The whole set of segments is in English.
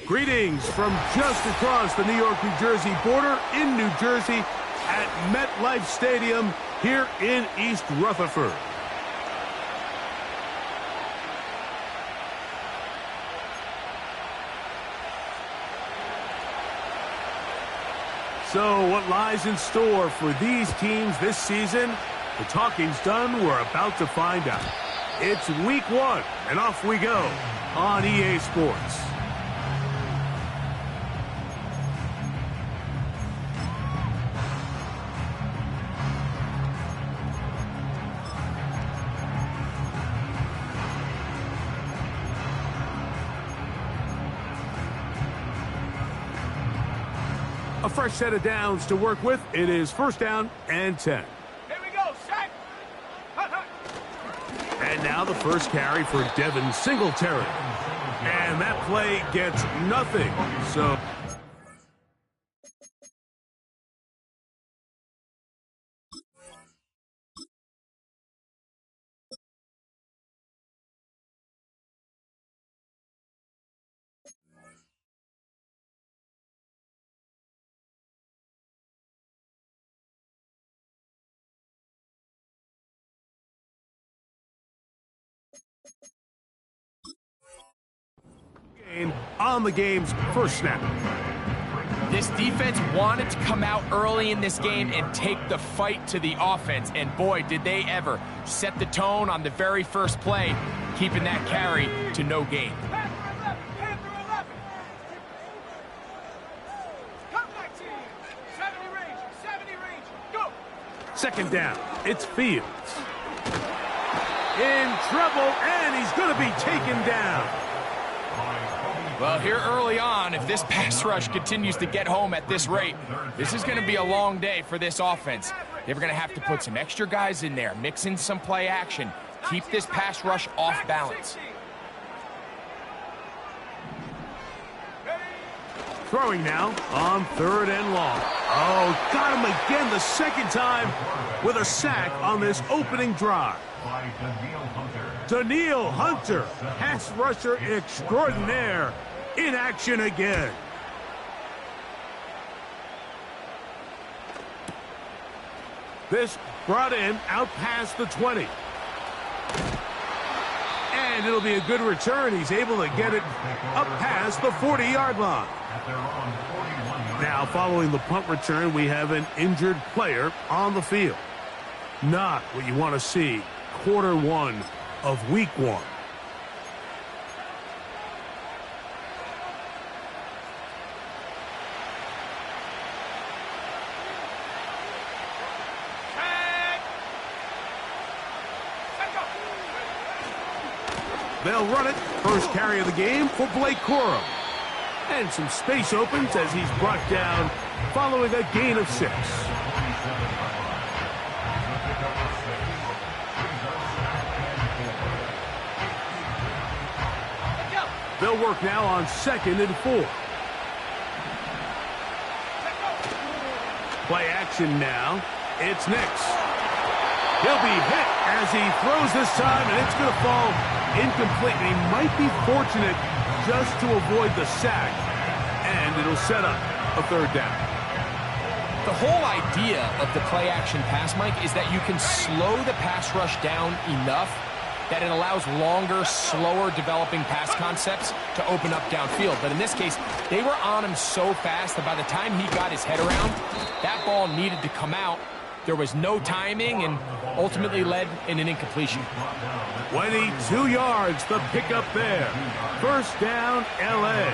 Greetings from just across the New York-New Jersey border in New Jersey at MetLife Stadium here in East Rutherford. So what lies in store for these teams this season? The talking's done. We're about to find out. It's week 1, and off we go on EA Sports. A fresh set of downs to work with. It is 1st down and 10. Here we go, set. And now the first carry for Devin Singletary. And that play gets nothing. So on the game's first snap. This defense wanted to come out early in this game and take the fight to the offense, and boy, did they ever set the tone on the very first play, keeping that carry to no gain. Second down, it's Fields. In trouble, and he's going to be taken down. Well, here early on, if this pass rush continues to get home at this rate, this is going to be a long day for this offense. They're going to have to put some extra guys in there, mix in some play action, keep this pass rush off balance. Throwing now on 3rd and long. Oh, got him again the second time with a sack on this opening drive. Danielle Hunter, pass rusher extraordinaire, in action again. This brought in out past the 20. And it'll be a good return. He's able to get it up past the 40-yard line. Now, following the punt return, we have an injured player on the field. Not what you want to see quarter 1 of week 1. They'll run it. First carry of the game for Blake Corum. And some space opens as he's brought down following a gain of 6. They'll work now on 2nd and 4. Play action now. It's Nix. He'll be hit as he throws this time, and it's going to fall incomplete. And he might be fortunate just to avoid the sack, and it'll set up a 3rd down. The whole idea of the play action pass, Mike, is that you can slow the pass rush down enough that it allows longer, slower developing pass concepts to open up downfield. But in this case, they were on him so fast that by the time he got his head around, that ball needed to come out. There was no timing and ultimately led in an incompletion. 22 yards, the pickup there. 1st down, L.A.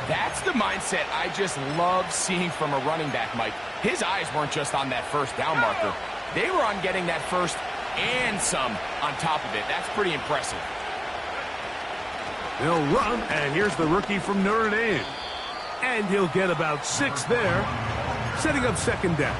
That's the mindset I just love seeing from a running back, Mike. His eyes weren't just on that 1st down marker. They were on getting that first and some on top of it. That's pretty impressive. They'll run, and here's the rookie from Notre Dame. And he'll get about 6 there, setting up 2nd down.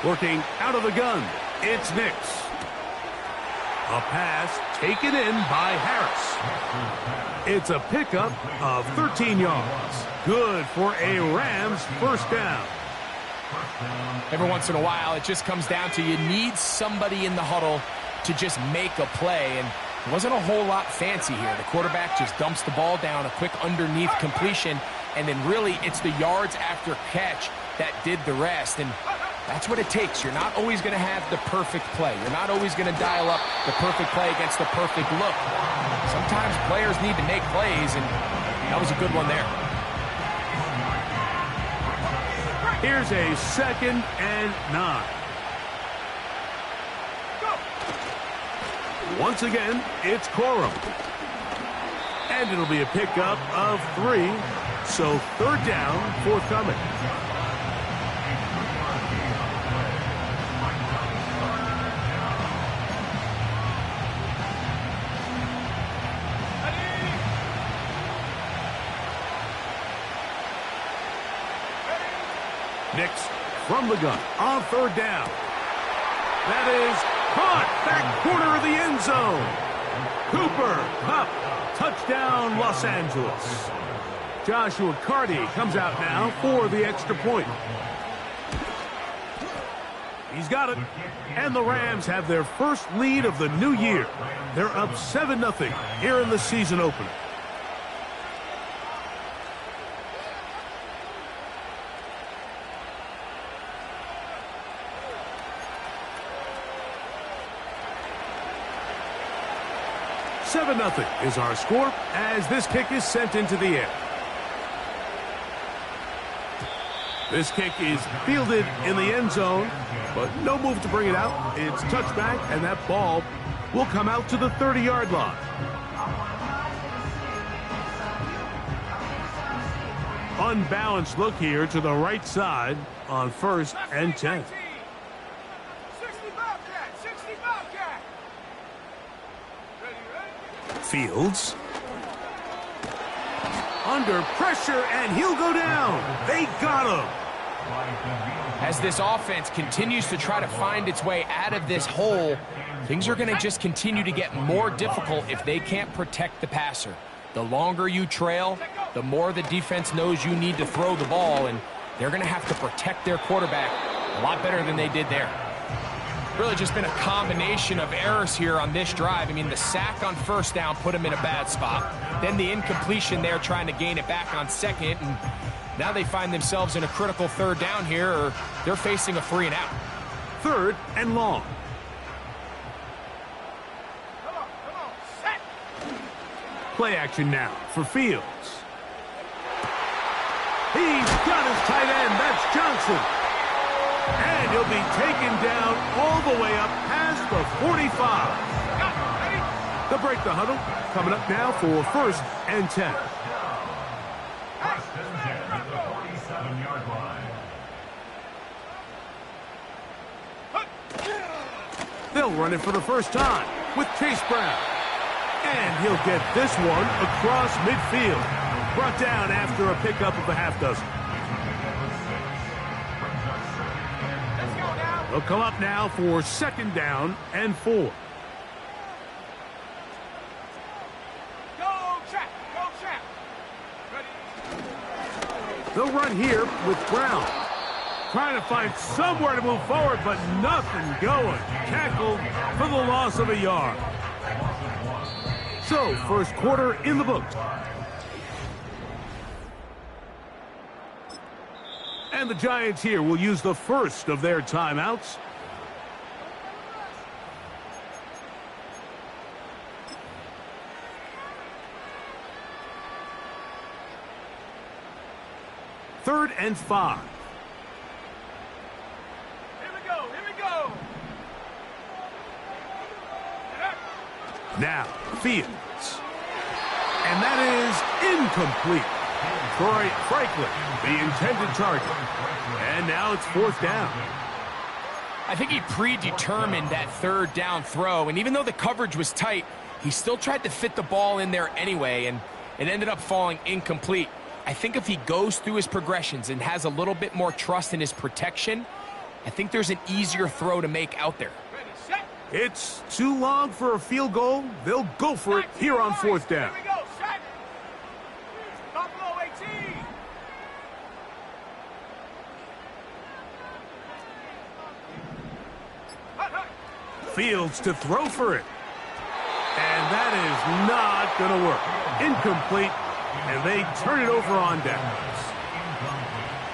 Working out of the gun, it's Nix. A pass taken in by Harris. It's a pickup of 13 yards. Good for a Rams first down. Every once in a while, it just comes down to you need somebody in the huddle to just make a play, and it wasn't a whole lot fancy here. The quarterback just dumps the ball down, a quick underneath completion, and then really it's the yards after catch that did the rest, and that's what it takes. You're not always going to have the perfect play. You're not always going to dial up the perfect play against the perfect look. Sometimes players need to make plays, and that was a good one there. Here's a 2nd and 9. Once again, it's Corum. And it'll be a pickup of 3, so 3rd down forthcoming. Nix from the gun on 3rd down. That is caught back corner of the end zone. Cooper Kupp, touchdown Los Angeles. Joshua Carty comes out now for the extra point. He's got it. And the Rams have their first lead of the new year. They're up 7-0 here in the season opener. $7-0 is our score as this kick is sent into the air. This kick is fielded in the end zone, but no move to bring it out. It's touchback, and that ball will come out to the 30-yard line. Unbalanced look here to the right side on 1st and 10. Fields. Under pressure, and he'll go down. They got him. As this offense continues to try to find its way out of this hole, things are going to just continue to get more difficult if they can't protect the passer. The longer you trail, the more the defense knows you need to throw the ball, and they're going to have to protect their quarterback a lot better than they did there. Really just been a combination of errors here on this drive. I mean, the sack on 1st down put him in a bad spot. Then the incompletion there trying to gain it back on 2nd. And now they find themselves in a critical 3rd down here, or they're facing a 3 and out. 3rd and long. Come on, set. Play action now for Fields. He's got his tight end. That's Johnson. And he'll be taken down all the way up past the 45. They'll break the huddle. Coming up now for 1st and 10. They'll run it for the first time with Chase Brown. And he'll get this one across midfield. Brought down after a pickup of a half dozen. They'll come up now for 2nd down and 4. Go, Chap. Go, Chap. Ready? They'll run here with Brown. Trying to find somewhere to move forward, but nothing going. Tackled for the loss of a yard. So, 1st quarter in the books. And the Giants here will use the first of their timeouts. Third and 5. Here we go. Now, Fields. And that is incomplete. Troy Franklin, the intended target. And now it's 4th down. I think he predetermined that 3rd down throw, and even though the coverage was tight, he still tried to fit the ball in there anyway, and it ended up falling incomplete. I think if he goes through his progressions and has a little bit more trust in his protection, I think there's an easier throw to make out there. It's too long for a field goal. They'll go for it here on fourth down. Here we go. Set. Buffalo 18. Fields to throw for it. And that is not going to work. Incomplete. And they turn it over on down.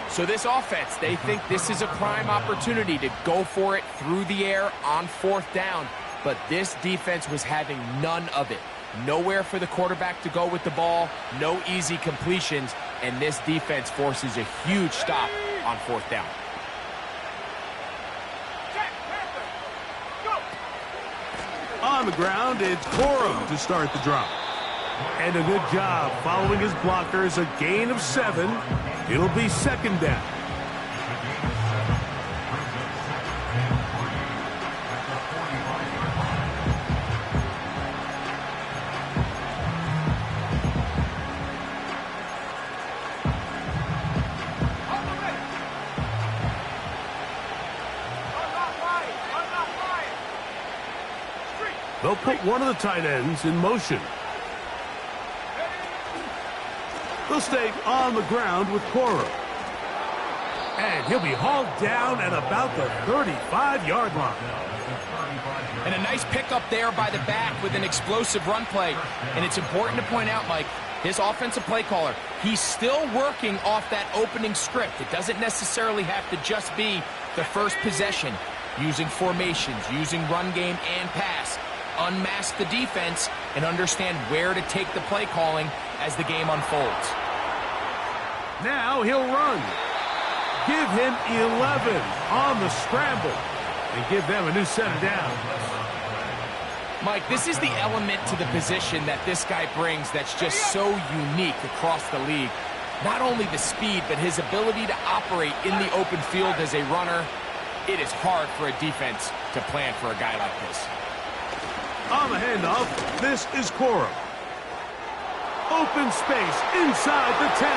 So this offense, they think this is a prime opportunity to go for it through the air on fourth down. But this defense was having none of it. Nowhere for the quarterback to go with the ball, no easy completions, and this defense forces a huge stop on fourth down. On the ground, it's Corum to start the drive. And a good job following his blockers, a gain of 7. It'll be second down. They'll put one of the tight ends in motion. They'll stay on the ground with Cora. And he'll be hauled down at about the 35-yard line. And a nice pickup there by the back with an explosive run play. And it's important to point out, Mike, this offensive play caller, he's still working off that opening script. It doesn't necessarily have to just be the first possession. Using formations, using run game and pass. Unmask the defense and understand where to take the play calling as the game unfolds. Now he'll run. Give him 11 on the scramble and give them a new set of downs. Mike, this is the element to the position that this guy brings that's just so unique across the league. Not only the speed, but his ability to operate in the open field as a runner. It is hard for a defense to plan for a guy like this. On the handoff, this is Cora. Open space inside the 10.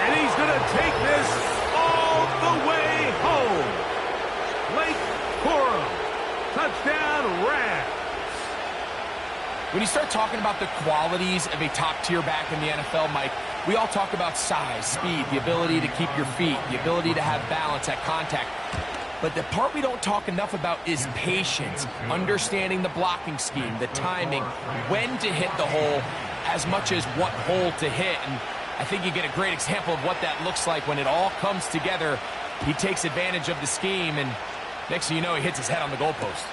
And he's going to take this all the way home. Blake Cora. Touchdown, Rams. When you start talking about the qualities of a top-tier back in the NFL, Mike, we all talk about size, speed, the ability to keep your feet, the ability to have balance at contact. But the part we don't talk enough about is patience, understanding the blocking scheme, the timing, when to hit the hole, as much as what hole to hit. And I think you get a great example of what that looks like when it all comes together. He takes advantage of the scheme, and next thing you know, he hits his head on the goalpost.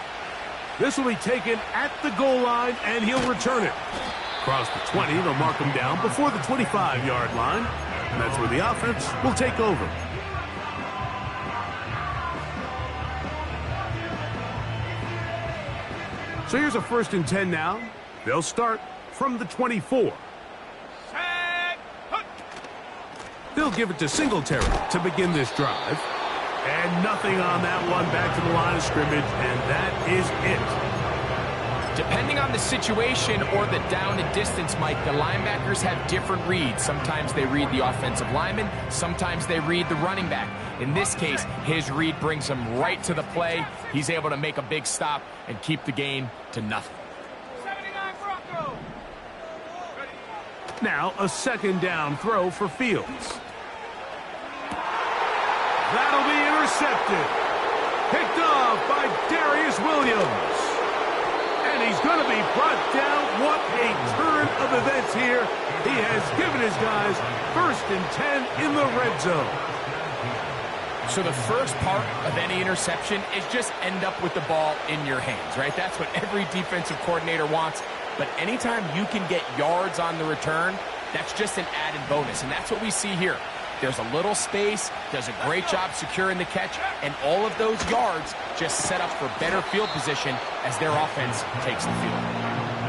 This will be taken at the goal line, and he'll return it. Across the 20, they'll mark him down before the 25-yard line. And that's where the offense will take over. So here's a 1st and 10 now. They'll start from the 24. They'll give it to Singletary to begin this drive. And nothing on that one, back to the line of scrimmage, and that is it. Depending on the situation or the down and distance, Mike, the linebackers have different reads. Sometimes they read the offensive lineman. Sometimes they read the running back. In this case, his read brings him right to the play. He's able to make a big stop and keep the gain to nothing. 79 Bronco. Now a 2nd down throw for Fields. That'll be intercepted. Picked off by Darius Williams. And he's going to be brought down. What a turn of events here. He has given his guys 1st and 10 in the red zone. So the first part of any interception is just end up with the ball in your hands, right? That's what every defensive coordinator wants. But anytime you can get yards on the return, that's just an added bonus. And that's what we see here. There's a little space, does a great job securing the catch, and all of those yards just set up for better field position as their offense takes the field.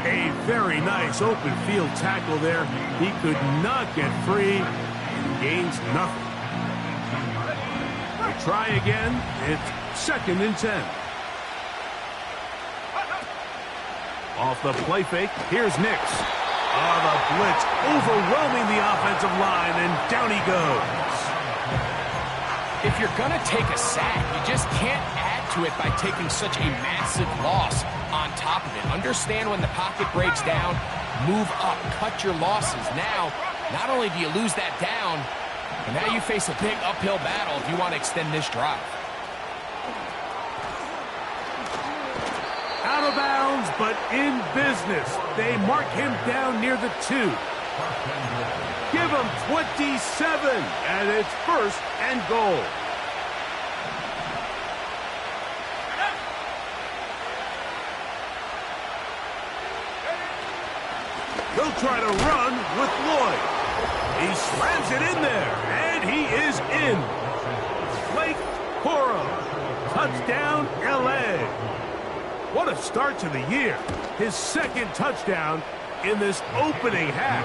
A very nice open field tackle there. He could not get free and gains nothing. They try again. It's 2nd and 10. Off the play fake, here's Nix. The blitz overwhelming the offensive line, and down he goes. If you're going to take a sack, you just can't add to it by taking such a massive loss on top of it. Understand when the pocket breaks down, move up, cut your losses. Now, not only do you lose that down, but now you face a big uphill battle if you want to extend this drive. Out of bounds, but in business. They mark him down near the 2. Give him 27, and it's 1st and goal. They'll try to run with Lloyd. He slams it in there, and he is in. Blake Coro, touchdown, L.A. What a start to the year. His 2nd touchdown in this opening half.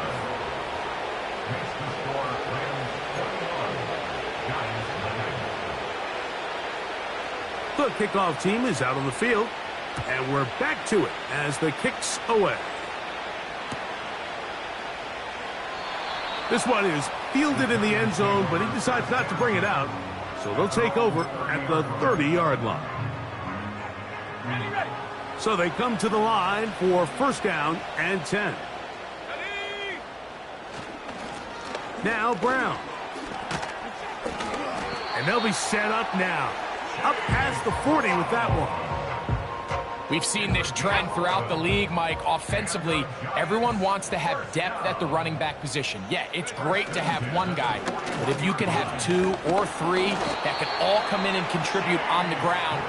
The kickoff team is out on the field, and we're back to it as the kick's away. This one is fielded in the end zone, but he decides not to bring it out, so they'll take over at the 30-yard line. So they come to the line for 1st down and 10. Now Brown. And they'll be set up now. Up past the 40 with that one. We've seen this trend throughout the league, Mike. Offensively, everyone wants to have depth at the running back position. Yeah, it's great to have one guy, but if you can have 2 or 3 that can all come in and contribute on the ground,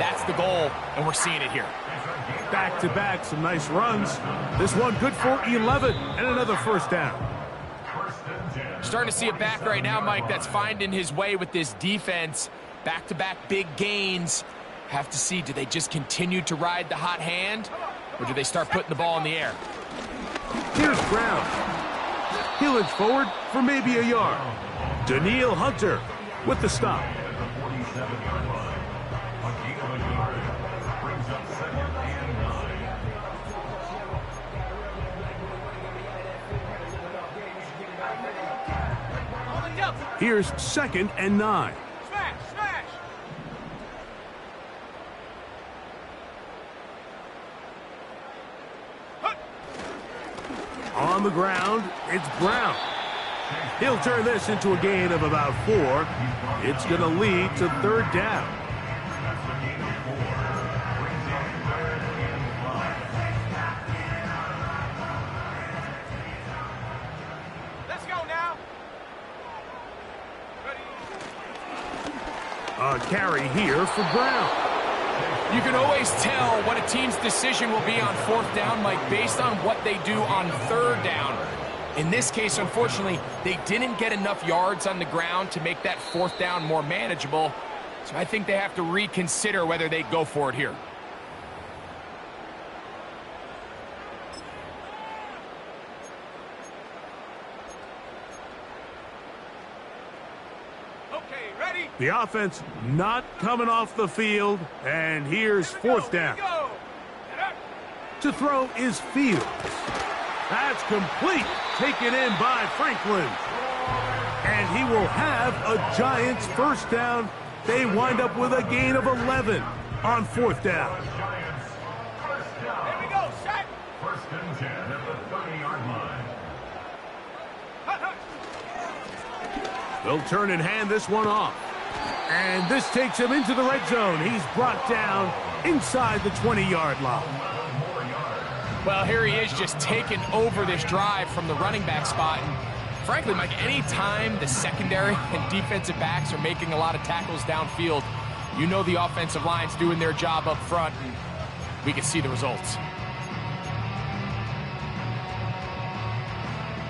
that's the goal, and we're seeing it here. Back-to-back, some nice runs. This one good for 11 and another 1st down. Starting to see a back right now, Mike, that's finding his way with this defense. Back-to-back big gains. Have to see, do they just continue to ride the hot hand, or do they start putting the ball in the air? Here's Brown. He'll inch forward for maybe a yard. Daniil Hunter with the stop. Here's 2nd and 9. Smash, smash. On the ground, it's Brown. He'll turn this into a gain of about 4. It's going to lead to 3rd down. Let's go now. A carry here for Brown. You can always tell what a team's decision will be on 4th down, Mike, based on what they do on 3rd down. In this case, unfortunately, they didn't get enough yards on the ground to make that 4th down more manageable. So I think they have to reconsider whether they go for it here. The offense not coming off the field, and here's 4th down. To throw is Fields. That's complete, taken in by Franklin. And he will have a Giants 1st down. They wind up with a gain of 11 on 4th down. Here we go, set. 1st and 10 at the 30-yard line. They'll turn and hand this one off. And this takes him into the red zone. He's brought down inside the 20-yard line. Well, here he is just taking over this drive from the running back spot. And frankly, Mike, any time the secondary and defensive backs are making a lot of tackles downfield, you know the offensive line's doing their job up front, and we can see the results.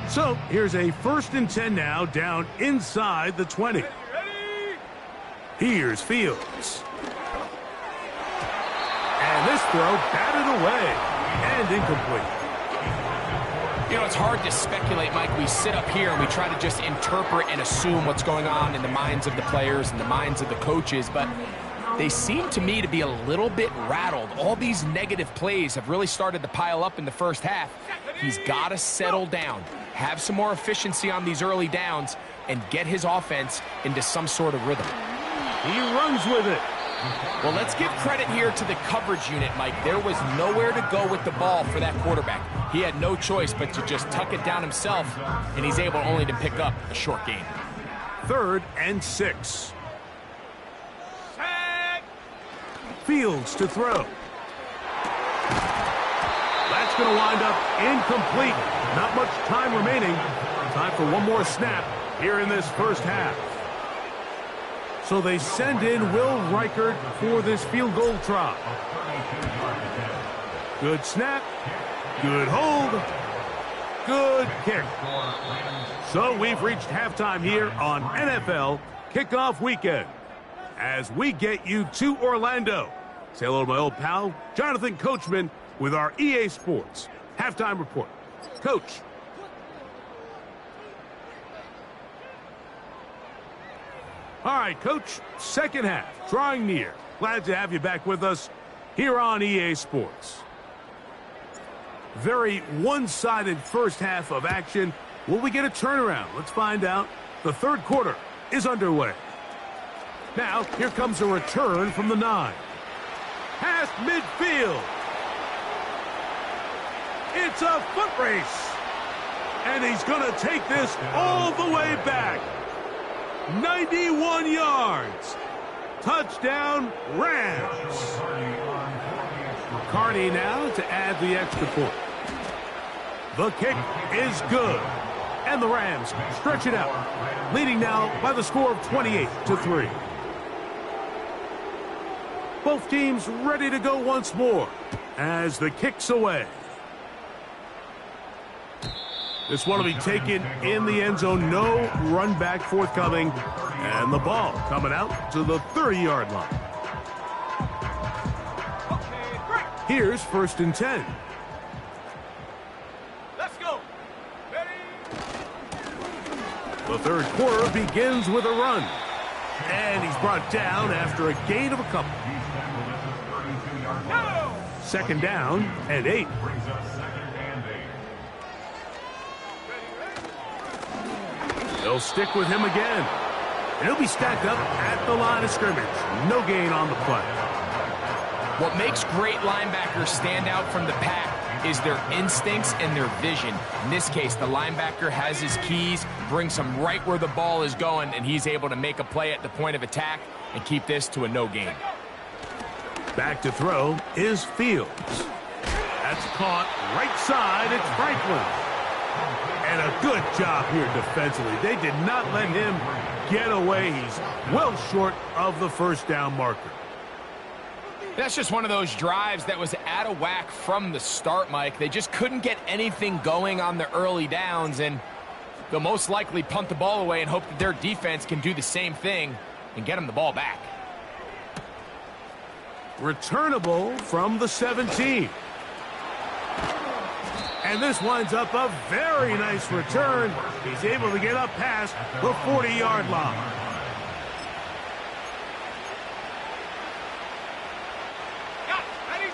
So here's a 1st and 10 now, down inside the 20. Here's Fields. And this throw batted away and incomplete. You know, it's hard to speculate, Mike. We sit up here and we try to just interpret and assume what's going on in the minds of the players and the minds of the coaches, but they seem to me to be a little bit rattled. All these negative plays have really started to pile up in the 1st half. He's got to settle down, have some more efficiency on these early downs, and get his offense into some sort of rhythm. He runs with it. Well, let's give credit here to the coverage unit, Mike. There was nowhere to go with the ball for that quarterback. He had no choice but to just tuck it down himself, and he's able only to pick up a short gain. 3rd and 6. Set. Fields to throw. That's going to wind up incomplete. Not much time remaining. Time for one more snap here in this first half. So they send in Will Reichert for this field goal try. Good snap. Good hold. Good kick. So we've reached halftime here on NFL Kickoff Weekend. As we get you to Orlando. Say hello to my old pal, Jonathan Coachman, with our EA Sports Halftime Report. Coach. All right, Coach, second half, drawing near. Glad to have you back with us here on EA Sports. Very one-sided first half of action. Will we get a turnaround? Let's find out. The third quarter is underway. Now, here comes a return from the 9. Past midfield. It's a foot race. And he's going to take this all the way back. 91 yards. Touchdown, Rams. Carney now to add the extra point. The kick is good. And the Rams stretch it out, leading now by the score of 28-3. Both teams ready to go once more as the kick's away. This one will be taken in the end zone. No run back forthcoming. And the ball coming out to the 30-yard line. Here's 1st and 10. Let's go. Ready. The third quarter begins with a run. And he's brought down after a gain of a couple. Go. 2nd down and 8. They'll stick with him again. And he'll be stacked up at the line of scrimmage. No gain on the play. What makes great linebackers stand out from the pack is their instincts and their vision. In this case, the linebacker has his keys, brings him right where the ball is going, and he's able to make a play at the point of attack and keep this to a no gain. Back to throw is Fields. That's caught right side. It's Franklin. And a good job here defensively. They did not let him get away. He's well short of the first down marker. That's just one of those drives that was out of whack from the start, Mike. They just couldn't get anything going on the early downs, and they'll most likely punt the ball away and hope that their defense can do the same thing and get them the ball back. Returnable from the 17. And this winds up a very nice return. He's able to get up past the 40-yard line. Ready.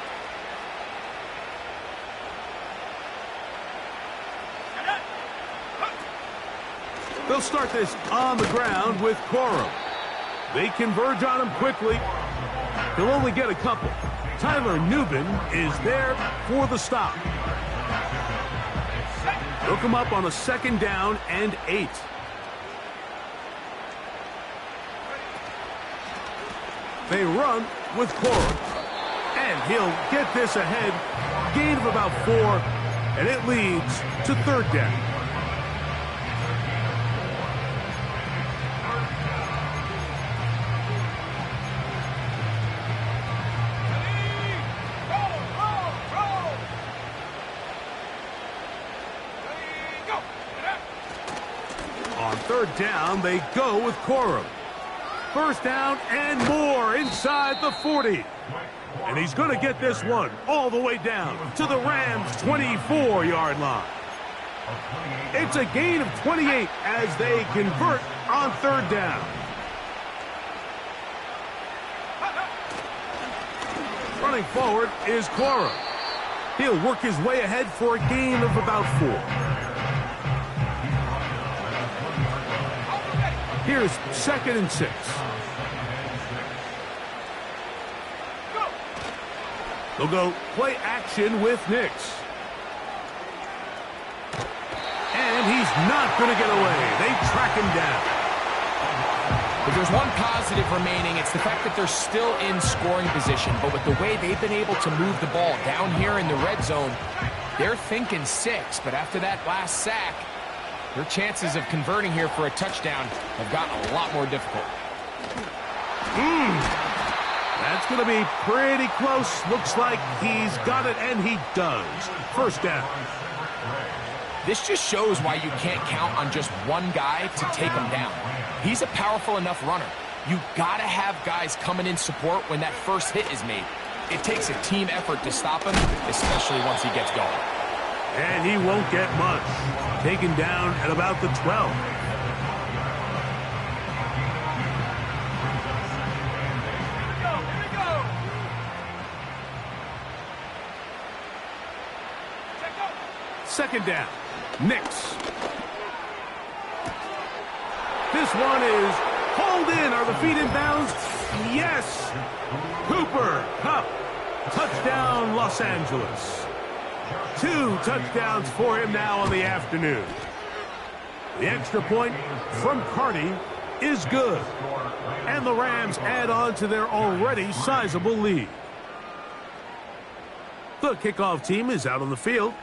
They'll start this on the ground with Corum. They converge on him quickly. He'll only get a couple. Tyler Nubin is there for the stop. They'll come up on a 2nd down and 8. They run with Corum. And he'll get this ahead. Gain of about 4. And it leads to 3rd down. On 3rd down, they go with Corum. 1st down and more inside the 40. And he's going to get this one all the way down to the Rams' 24-yard line. It's a gain of 28 as they convert on 3rd down. Running forward is Corum. He'll work his way ahead for a gain of about 4. Here's 2nd and 6. They'll go play action with Nix. And he's not going to get away. They track him down. If there's one positive remaining, it's the fact that they're still in scoring position. But with the way they've been able to move the ball down here in the red zone, they're thinking 6. But after that last sack, their chances of converting here for a touchdown have gotten a lot more difficult. That's going to be pretty close. Looks like he's got it, and he does. First down. This just shows why you can't count on just one guy to take him down. He's a powerful enough runner. You got to have guys coming in support when that first hit is made. It takes a team effort to stop him, especially once he gets going. And he won't get much. Taken down at about the 12. Here we go. Check out. Second down. Nix. This one is hauled in. Are the feet in bounds? Yes. Cooper Kupp. Touchdown, Los Angeles. 2 touchdowns for him now on the afternoon. The extra point from Carney is good. And the Rams add on to their already sizable lead. The kickoff team is out on the field.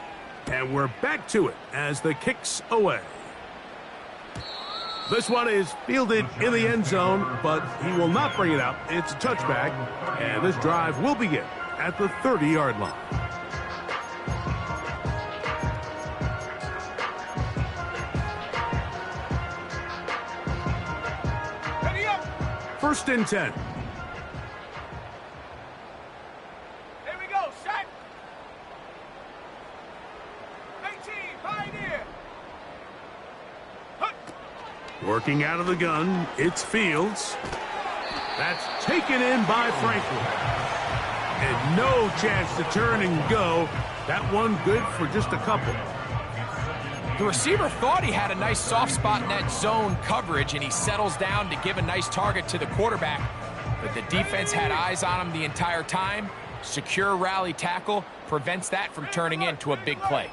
And we're back to it as the kick's away. This one is fielded in the end zone, but he will not bring it out. It's a touchback, and this drive will begin at the 30-yard line. Ready up. First and 10. Here we go. Set. 18. Pioneer. Hut. Working out of the gun, it's Fields. That's taken in by Franklin. And no chance to turn and go. That one good for just a couple. The receiver thought he had a nice soft spot in that zone coverage, and he settles down to give a nice target to the quarterback. But the defense had eyes on him the entire time. Secure rally tackle prevents that from turning into a big play.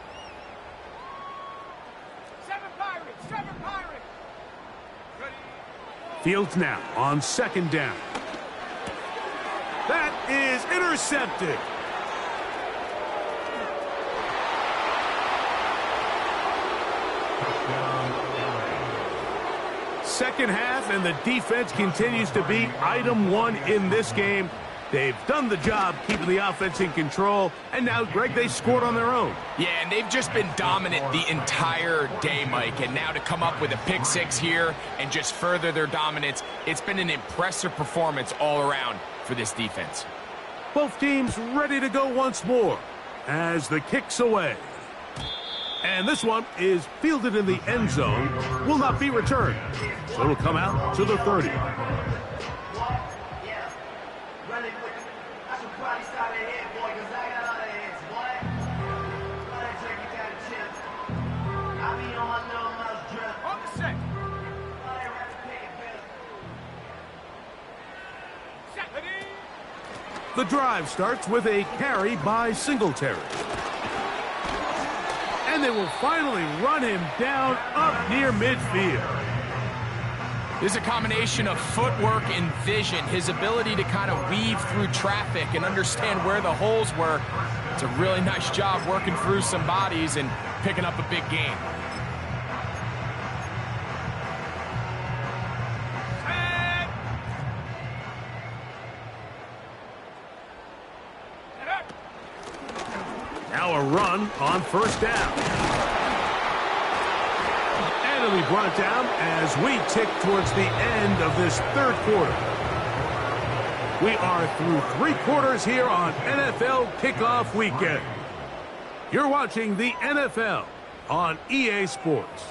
7 Pirates. 7 Pirates. Ready. Fields now on second down. That is intercepted. Second half, and the defense continues to be item 1 in this game. They've done the job keeping the offense in control, and now, Greg, they scored on their own. Yeah, and they've just been dominant the entire day, Mike. And now to come up with a pick 6 here and just further their dominance, it's been an impressive performance all around for this defense. Both teams ready to go once more as the kick's away. And this one is fielded in the end zone, will not be returned. So it'll come out to the 30. On the set. Set. Ready. The drive starts with a carry by Singletary. And they will finally run him down up near midfield. This is a combination of footwork and vision, his ability to kind of weave through traffic and understand where the holes were. It's a really nice job working through some bodies and picking up a big gain. Set. Get up. Now a run on first down. And it'll be brought down as we tick towards the end of this third quarter. We are through 3 quarters here on NFL Kickoff Weekend. You're watching the NFL on EA Sports.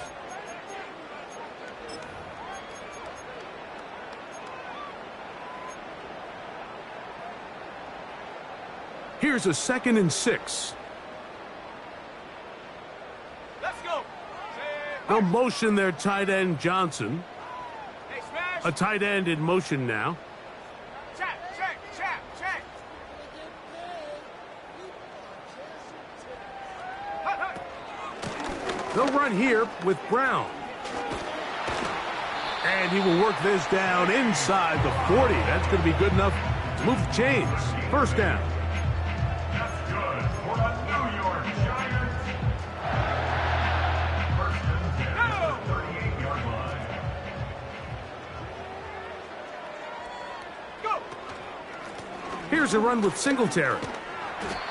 Here's a 2nd and 6. Let's go. They'll motion their tight end Johnson. Hey, smash. A tight end in motion now. Check, check, check, check. They'll run here with Brown. And he will work this down inside the 40. That's going to be good enough to move the chains. First down. That's good for the New York Giants. First and 10 at the 38-yard line. Go! Here's a run with Singletary.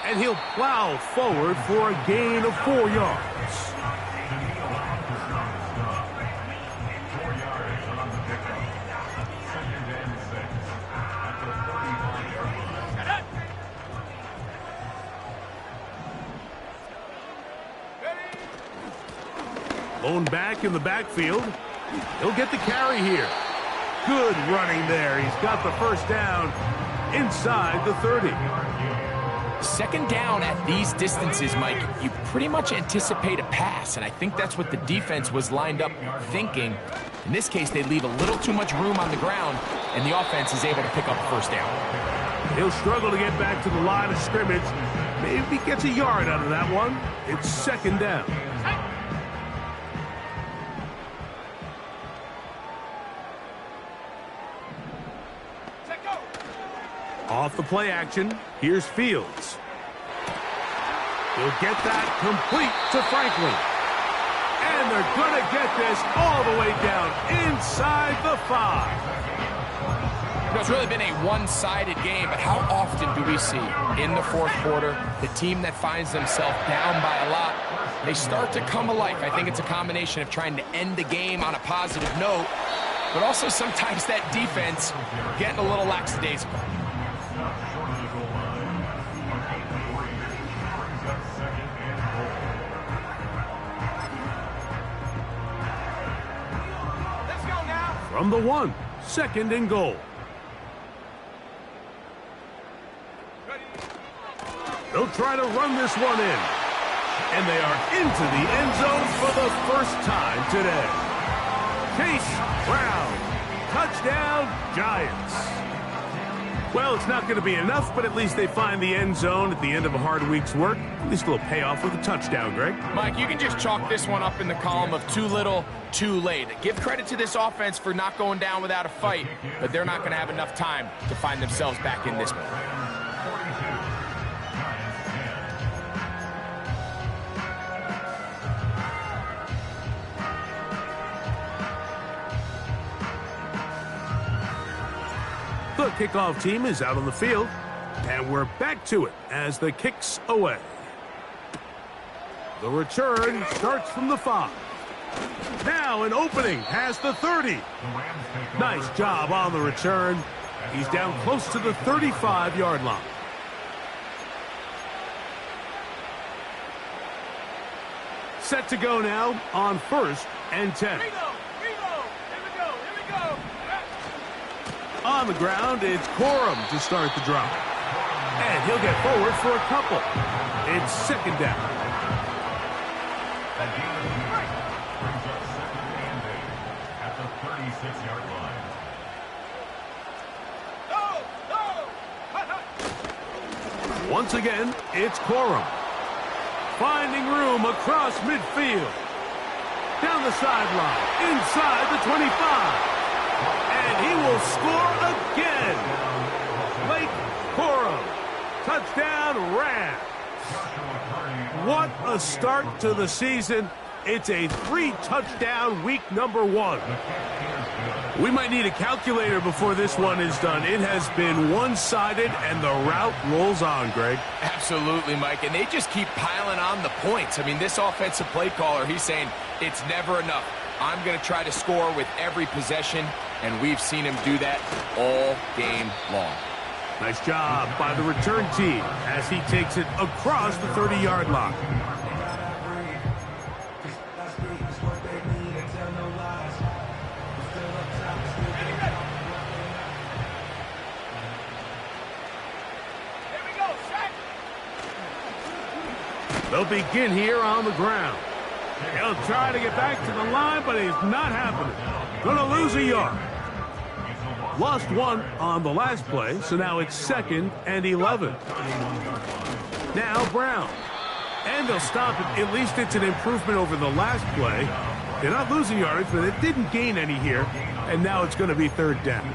And he'll plow forward for a gain of 4 yards. Lone back in the backfield. He'll get the carry here. Good running there. He's got the first down inside the 30. Second down at these distances, Mike, you pretty much anticipate a pass, and I think that's what the defense was lined up thinking. In this case, they leave a little too much room on the ground, and the offense is able to pick up the first down. He'll struggle to get back to the line of scrimmage. Maybe gets a yard out of that one. It's second down. Off the play action, here's Fields. He'll get that complete to Franklin. And they're going to get this all the way down inside the 5. You know, it's really been a one-sided game, but how often do we see in the fourth quarter the team that finds themselves down by a lot, they start to come alive. I think it's a combination of trying to end the game on a positive note, but also sometimes that defense getting a little lackadaisical. From the 1, second and goal. They'll try to run this one in. And they are into the end zone for the first time today. Chase Brown. Touchdown, Giants. Well, it's not going to be enough, but at least they find the end zone at the end of a hard week's work. At least it'll pay off with a touchdown, Greg. Mike, you can just chalk this one up in the column of too little, too late. Give credit to this offense for not going down without a fight, but they're not going to have enough time to find themselves back in this one. The kickoff team is out on the field, and we're back to it as the kick's away. The return starts from the 5. Now an opening past the 30. Nice job on the return. He's down close to the 35-yard line. Set to go now on 1st and 10. On the ground, it's Corum to start the drive. And he'll get forward for a couple. It's second down. That gain of 3 brings up second and 8 at the 36-yard line. Once again, it's Corum. Finding room across midfield. Down the sideline, inside the 25. And he will score again. Blake Corum. Touchdown, Rams. What a start to the season. It's a 3-touchdown week number 1. We might need a calculator before this one is done. It has been one-sided, and the route rolls on, Greg. Absolutely, Mike, and they just keep piling on the points. I mean, this offensive play caller, he's saying it's never enough. I'm going to try to score with every possession, and we've seen him do that all game long. Nice job by the return team as he takes it across the 30-yard line. They'll begin here on the ground. He'll try to get back to the line, but it's not happening. Gonna lose a yard. Lost 1 on the last play, so now it's 2nd and 11. Now Brown. And they'll stop it. At least it's an improvement over the last play. They're not losing yardage, but they didn't gain any here. And now it's going to be third down.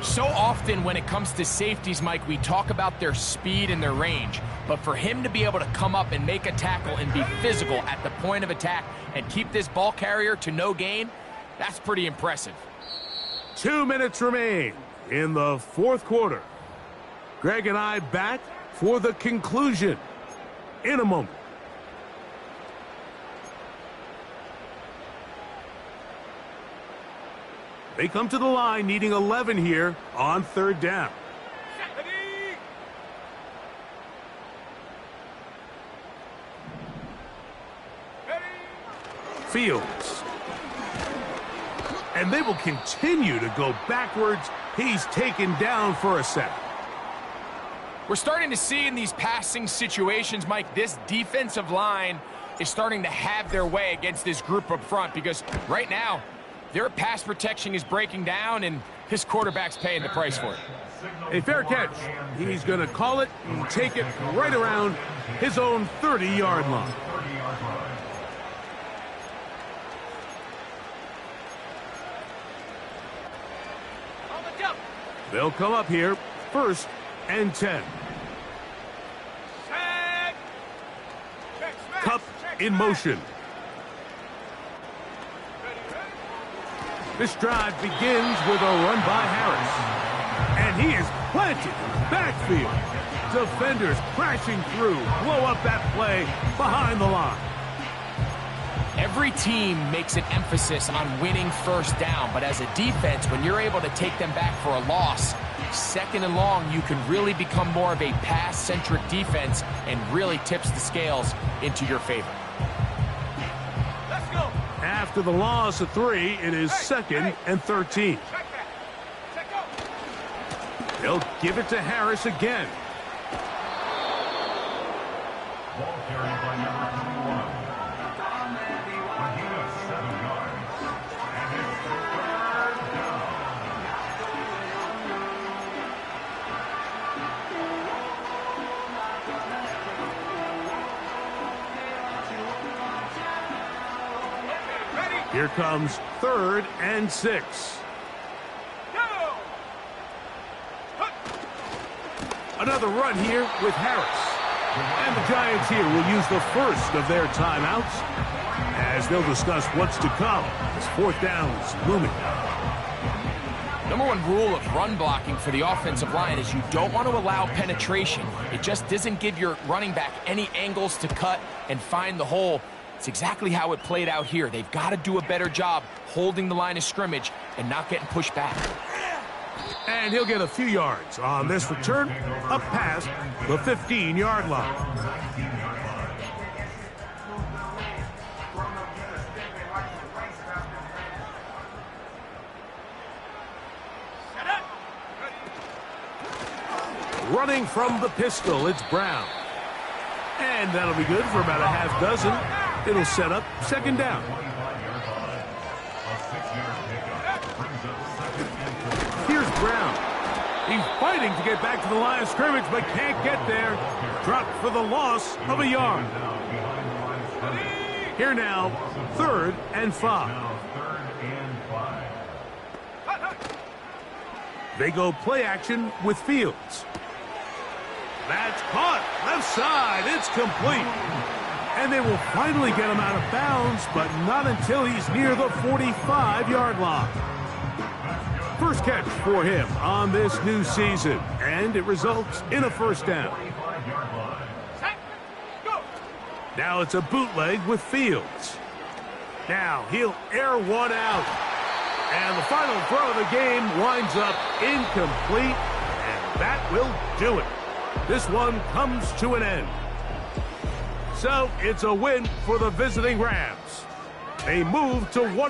So often when it comes to safeties, Mike, we talk about their speed and their range. But for him to be able to come up and make a tackle and be physical at the point of attack and keep this ball carrier to no gain, that's pretty impressive. 2 minutes remain in the fourth quarter. Greg and I back for the conclusion in a moment. They come to the line needing 11 here on third down. Fields. And they will continue to go backwards. He's taken down for a sack. We're starting to see in these passing situations, Mike, this defensive line is starting to have their way against this group up front because right now, their pass protection is breaking down, and his quarterback's paying the price for it. A fair catch. He's going to call it and take it right around his own 30-yard line. They'll come up here, 1st and 10. Cup in motion. This drive begins with a run by Harris. And he is planted in the backfield. Defenders crashing through, blow up that play behind the line. Every team makes an emphasis on winning first down, but as a defense, when you're able to take them back for a loss, 2nd and long, you can really become more of a pass-centric defense and really tips the scales into your favor. Let's go. After the loss of 3, it is 2nd and 13. Check that. Check out. They'll give it to Harris again. Ball carried by number 21. A gain of 7 yards. And it's third down. Here comes 3rd and 6. Go. Another run here with Harris. And the Giants here will use the first of their timeouts as they'll discuss what's to come as 4th down is looming. Number one rule of run blocking for the offensive line is you don't want to allow penetration. It just doesn't give your running back any angles to cut and find the hole. It's exactly how it played out here. They've got to do a better job holding the line of scrimmage and not getting pushed back. And he'll get a few yards on this return up past the 15-yard line. Set up. Running from the pistol, it's Brown. And that'll be good for about a half dozen. It'll set up 2nd down. Here's Brown. He's fighting to get back to the line of scrimmage, but can't get there. Dropped for the loss of a yard. Here now, 3rd and 5. They go play action with Fields. That's caught. Left side. It's complete. And they will finally get him out of bounds, but not until he's near the 45-yard line. First catch for him on this new season, and it results in a 1st down. Now it's a bootleg with Fields. Now he'll air one out. And the final throw of the game winds up incomplete, and that will do it. This one comes to an end. So it's a win for the visiting Rams. They move to 1-0.